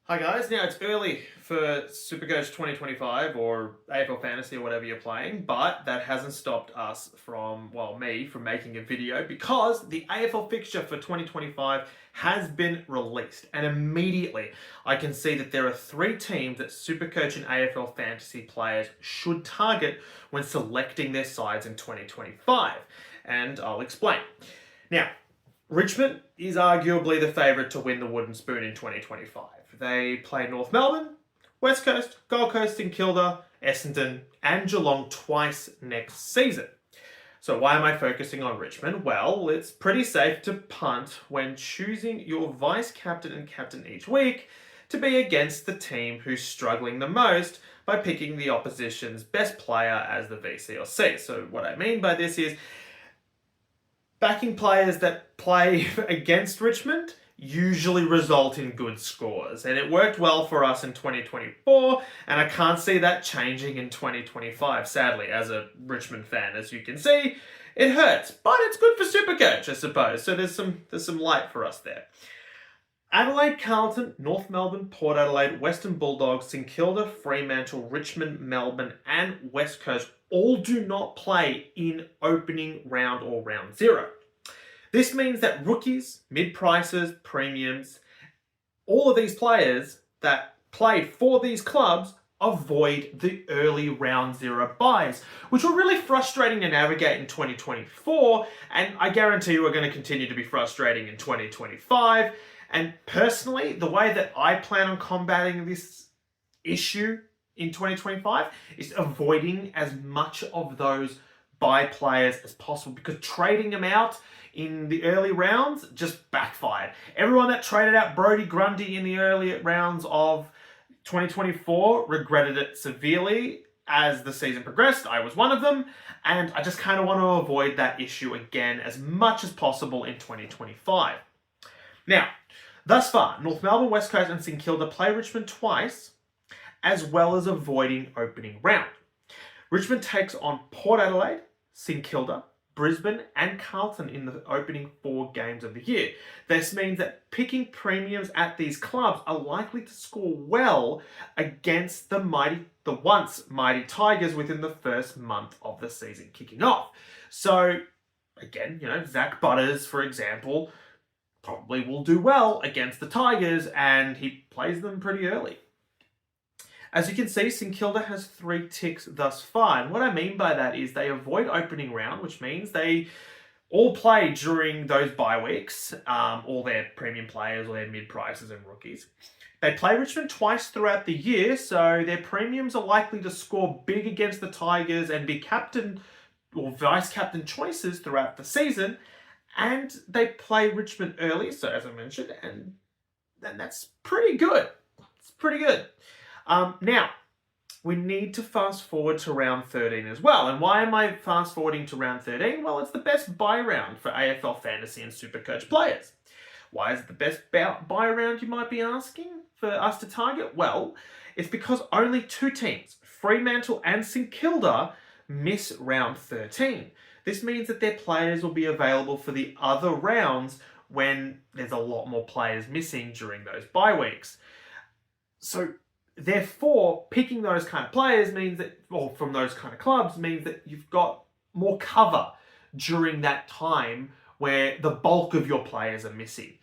Hi guys, now it's early for SuperCoach 2025 or AFL Fantasy or whatever you're playing, but that hasn't stopped us from, me from making a video because the AFL Fixture for 2025 has been released, and immediately I can see that there are three teams that SuperCoach and AFL Fantasy players should target when selecting their sides in 2025, and I'll explain. Now, Richmond is arguably the favourite to win the Wooden Spoon in 2025. They play North Melbourne, West Coast, Gold Coast, St Kilda, Essendon, and Geelong twice next season. So why am I focusing on Richmond? Well, it's pretty safe to punt when choosing your vice captain and captain each week to be against the team who's struggling the most by picking the opposition's best player as the VC or C. So what I mean by this is backing players that play against Richmond usually result in good scores. And it worked well for us in 2024, and I can't see that changing in 2025, sadly, as a Richmond fan. As you can see, it hurts, but it's good for SuperCoach, I suppose. So there's some light for us there. Adelaide, Carlton, North Melbourne, Port Adelaide, Western Bulldogs, St Kilda, Fremantle, Richmond, Melbourne, and West Coast all do not play in opening round or round zero. This means that rookies, mid-prices, premiums, all of these players that play for these clubs avoid the early round zero buys, which were really frustrating to navigate in 2024, and I guarantee you are going to continue to be frustrating in 2025. And personally, the way that I plan on combating this issue in 2025 is avoiding as much of those buy players as possible, because trading them out in the early rounds just backfired. Everyone that traded out Brodie Grundy in the early rounds of 2024 regretted it severely as the season progressed. I was one of them, and I just kind of want to avoid that issue again as much as possible in 2025. Now, thus far, North Melbourne, West Coast, and St Kilda play Richmond twice, as well as avoiding opening round. Richmond takes on Port Adelaide, St Kilda, Brisbane, and Carlton in the opening 4 games of the year. This means that picking premiums at these clubs are likely to score well against the once mighty Tigers within the first month of the season kicking off. So, again, Zach Butters, for example, probably will do well against the Tigers, and he plays them pretty early. As you can see, St Kilda has 3 ticks thus far, and what I mean by that is they avoid opening round, which means they all play during those bye weeks, all their premium players or their mid-prices and rookies. They play Richmond twice throughout the year, so their premiums are likely to score big against the Tigers and be captain or vice-captain choices throughout the season. And they play Richmond early, so as I mentioned, and that's pretty good. It's pretty good. Now, we need to fast forward to round 13 as well. And why am I fast forwarding to round 13? Well, it's the best buy round for AFL Fantasy and SuperCoach players. Why is it the best buy round, you might be asking, for us to target? Well, it's because only 2 teams, Fremantle and St Kilda, miss round 13. This means that their players will be available for the other rounds when there's a lot more players missing during those bye weeks. So, therefore, picking those kind of players means that, or from those kind of clubs, means that you've got more cover during that time where the bulk of your players are missing.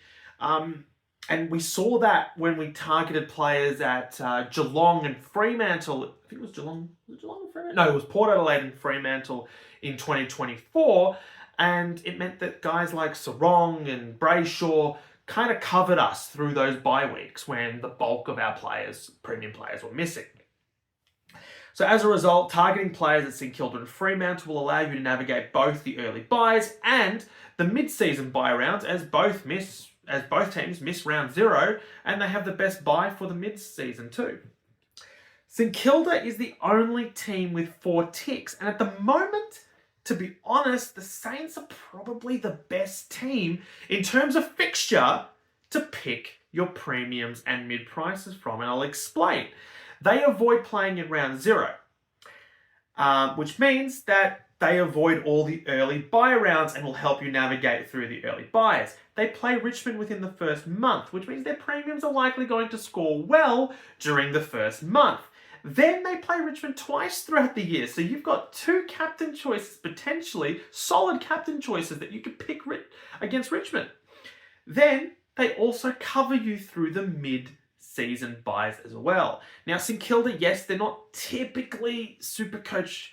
And we saw that when we targeted players at Geelong and Fremantle. I think it was Geelong. Was it Geelong and Fremantle? No, it was Port Adelaide and Fremantle in 2024. And it meant that guys like Sarong and Brayshaw kind of covered us through those bye weeks when the bulk of our players, premium players, were missing. So as a result, targeting players at St Kilda and Fremantle will allow you to navigate both the early buys and the mid-season buy rounds, as both teams miss round 0, and they have the best buy for the mid-season too. St Kilda is the only team with 4 ticks, and at the moment, to be honest, the Saints are probably the best team in terms of fixture to pick your premiums and mid-prices from, and I'll explain. They avoid playing in round 0, which means that They avoid all the early bye rounds and will help you navigate through the early byes. They play Richmond within the first month, which means their premiums are likely going to score well during the first month. Then they play Richmond twice throughout the year, so you've got 2 captain choices, potentially solid captain choices that you could pick against Richmond. Then they also cover you through the mid-season byes as well. Now, St Kilda, yes, they're not typically SuperCoach,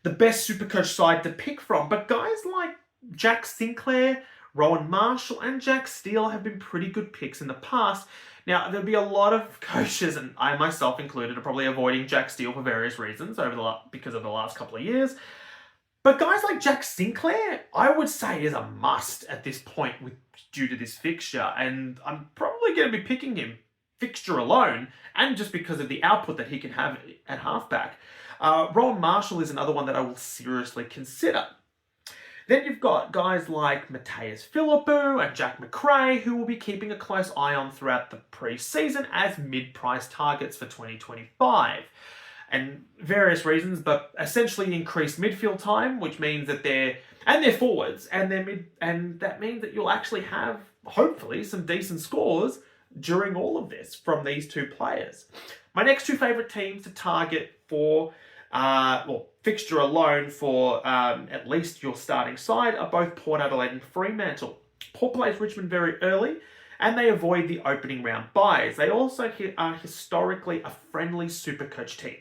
the best SuperCoach side to pick from, but guys like Jack Sinclair, Rowan Marshall, and Jack Steele have been pretty good picks in the past. Now, there'll be a lot of coaches, and I myself included, are probably avoiding Jack Steele for various reasons because of the last couple of years. But guys like Jack Sinclair, I would say, is a must at this point due to this fixture, and I'm probably going to be picking him fixture alone, and just because of the output that he can have at halfback. Rowan Marshall is another one that I will seriously consider. Then you've got guys like Mateus Philippou and Jack McRae, who will be keeping a close eye on throughout the pre-season as mid-price targets for 2025. And various reasons, but essentially increased midfield time, which means that they're forwards, and that means that you'll actually have, hopefully, some decent scores during all of this from these 2 players. My next 2 favourite teams to target for fixture alone for at least your starting side are both Port Adelaide and Fremantle. Port plays Richmond very early, and they avoid the opening round byes. They also are historically a friendly SuperCoach team.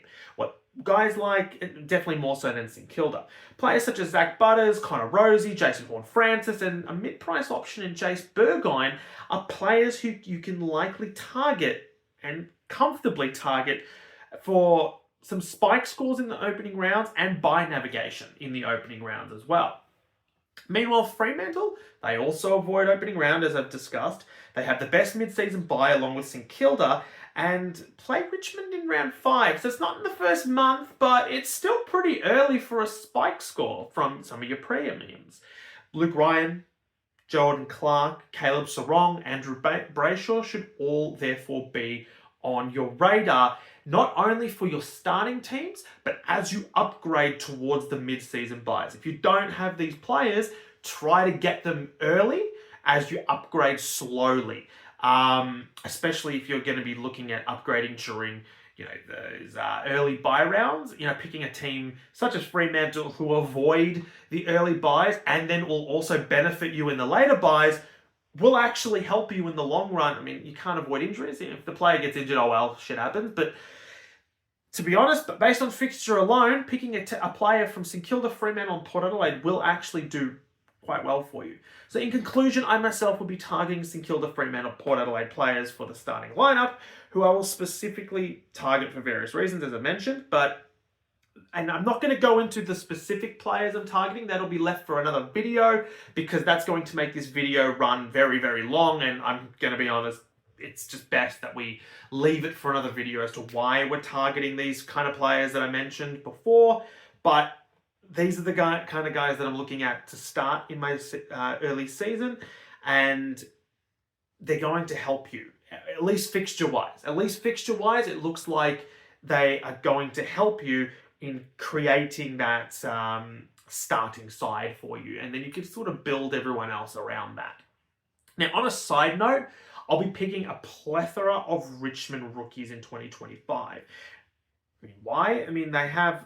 Guys like, definitely more so than St Kilda. Players such as Zach Butters, Connor Rosie, Jason Horne-Francis, and a mid-price option in Jace Burgoyne are players who you can likely target and comfortably target for some spike scores in the opening rounds and bye navigation in the opening rounds as well. Meanwhile, Fremantle, they also avoid opening round, as I've discussed. They have the best mid-season bye along with St Kilda and play Richmond in round 5. So it's not in the first month, but it's still pretty early for a spike score from some of your premiums. Luke Ryan, Jordan Clark, Caleb Sarong, Andrew Brayshaw should all therefore be on your radar, not only for your starting teams, but as you upgrade towards the mid-season byes. If you don't have these players, try to get them early as you upgrade slowly. Especially if you're going to be looking at upgrading during, those early bye rounds. Picking a team such as Fremantle who avoid the early byes and then will also benefit you in the later byes will actually help you in the long run. I mean, you can't avoid injuries. If the player gets injured, oh well, shit happens. But to be honest, based on fixture alone, picking a player from St Kilda, Fremantle, and Port Adelaide will actually do quite well for you. So in conclusion, I myself will be targeting St Kilda, Fremantle, Port Adelaide players for the starting lineup, who I will specifically target for various reasons, as I mentioned, and I'm not going to go into the specific players I'm targeting. That'll be left for another video, because that's going to make this video run very, very long, and I'm going to be honest, it's just best that we leave it for another video as to why we're targeting these kind of players that I mentioned before. But these are the kind of guys that I'm looking at to start in my early season, and they're going to help you, at least fixture-wise. At least fixture-wise, it looks like they are going to help you in creating that starting side for you, and then you can sort of build everyone else around that. Now, on a side note, I'll be picking a plethora of Richmond rookies in 2025. Why? I mean, they have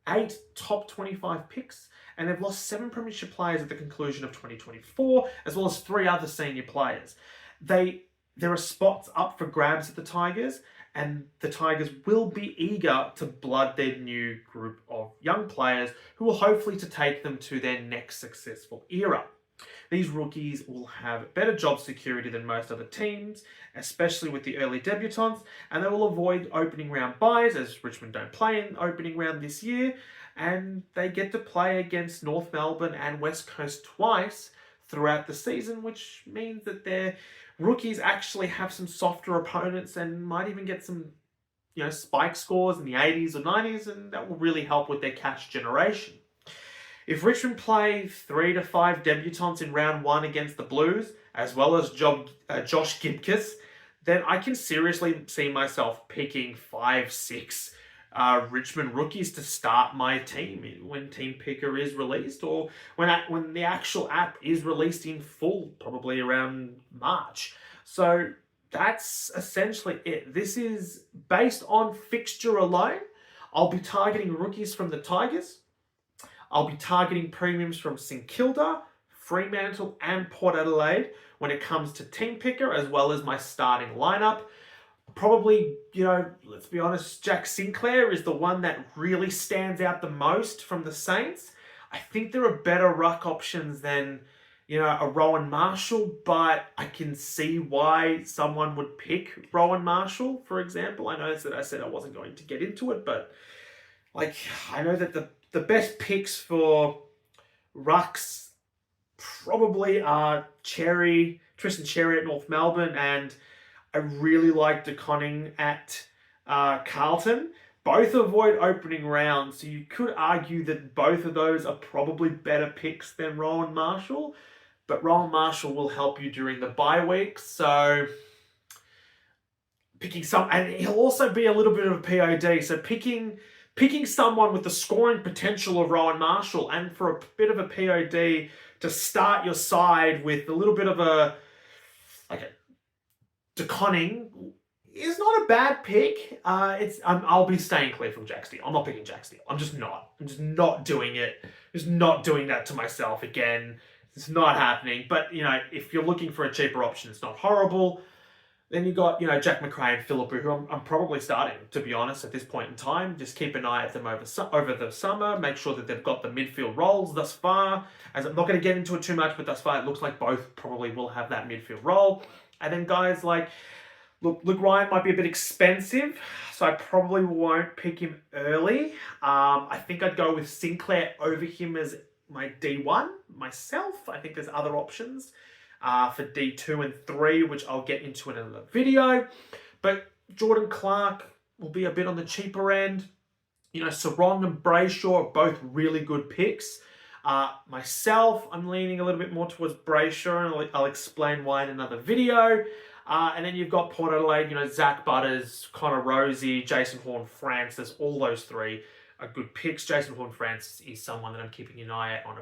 8 top 25 picks, and they've lost 7 premiership players at the conclusion of 2024, as well as 3 other senior players. There are spots up for grabs at the Tigers, and the Tigers will be eager to blood their new group of young players who will hopefully to take them to their next successful era. These rookies will have better job security than most other teams, especially with the early debutants, and they will avoid opening round byes, as Richmond don't play in opening round this year, and they get to play against North Melbourne and West Coast twice throughout the season, which means that their rookies actually have some softer opponents and might even get some, spike scores in the 80s or 90s, and that will really help with their cash generation. If Richmond play 3 to 5 debutants in round 1 against the Blues, as well as Josh Gibcus, then I can seriously see myself picking 5, 6 Richmond rookies to start my team when Team Picker is released, or when the actual app is released in full, probably around March. So that's essentially it. This is based on fixture alone. I'll be targeting rookies from the Tigers. I'll be targeting premiums from St Kilda, Fremantle, and Port Adelaide when it comes to Team Picker, as well as my starting lineup. Probably, let's be honest, Jack Sinclair is the one that really stands out the most from the Saints. I think there are better ruck options than, a Rowan Marshall, but I can see why someone would pick Rowan Marshall, for example. I know that I said I wasn't going to get into it, but I know that the best picks for rucks probably are Tristan Cherry at North Melbourne, and I really like De Koning at Carlton. Both avoid opening rounds, so you could argue that both of those are probably better picks than Rowan Marshall. But Rowan Marshall will help you during the bye week, so picking and he'll also be a little bit of a POD. So picking someone with the scoring potential of Rowan Marshall and for a bit of a POD to start your side with a little bit of a De Koning is not a bad pick. I'll be staying clear from Jack Steele. I'm not picking Jack Steele. I'm just not doing it. Just not doing that to myself again. It's not happening. But, if you're looking for a cheaper option, it's not horrible. Then you got, Jack McRae and Philippou, who I'm probably starting, to be honest, at this point in time. Just keep an eye at them over the summer. Make sure that they've got the midfield roles thus far. As I'm not going to get into it too much, but thus far it looks like both probably will have that midfield role. And then guys like, Luke Ryan might be a bit expensive, so I probably won't pick him early. I think I'd go with Sinclair over him as my D1 myself. I think there's other options for D2 and 3, which I'll get into in another video. But Jordan Clark will be a bit on the cheaper end. Sarong and Brayshaw are both really good picks. Myself, I'm leaning a little bit more towards Brayshaw, and I'll explain why in another video. And then you've got Port Adelaide, Zach Butters, Connor Rosie, Jason Horne-Francis. All those three are good picks. Jason Horne-Francis is someone that I'm keeping an eye on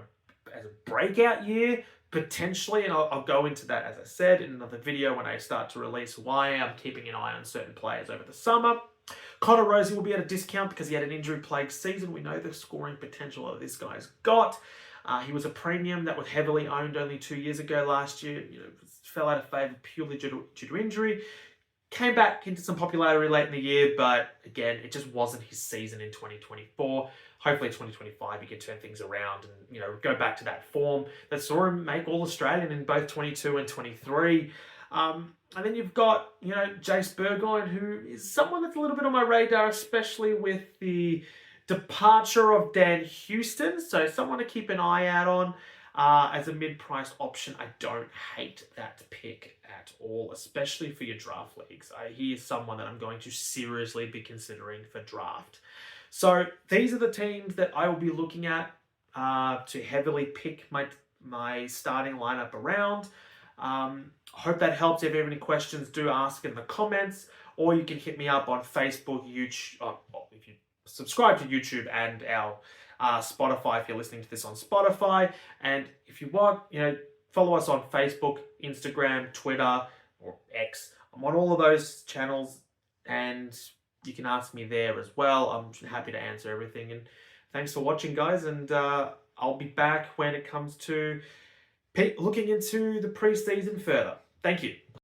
as a breakout year, potentially. And I'll go into that, as I said, in another video when I start to release why I'm keeping an eye on certain players over the summer. Connor Rosie will be at a discount because he had an injury-plagued season. We know the scoring potential that this guy's got. He was a premium that was heavily owned only 2 years ago last year. Fell out of favour purely due to injury. Came back into some popularity late in the year, but again, it just wasn't his season in 2024. Hopefully 2025 he can turn things around and go back to that form that saw him make All-Australian in both 22 and 23. And then you've got, Jace Burgoyne, who is someone that's a little bit on my radar, especially with the departure of Dan Houston. So someone to keep an eye out on as a mid-priced option. I don't hate that pick at all, especially for your draft leagues. He is someone that I'm going to seriously be considering for draft. So these are the teams that I will be looking at to heavily pick my starting lineup around. Hope that helps. If you have any questions, do ask in the comments, or you can hit me up on Facebook, YouTube, if you subscribe to YouTube and our Spotify if you're listening to this on Spotify. And if you want, follow us on Facebook, Instagram, Twitter, or X. I'm on all of those channels, and you can ask me there as well. I'm happy to answer everything. And thanks for watching, guys. And I'll be back when it comes to looking into the preseason further. Thank you.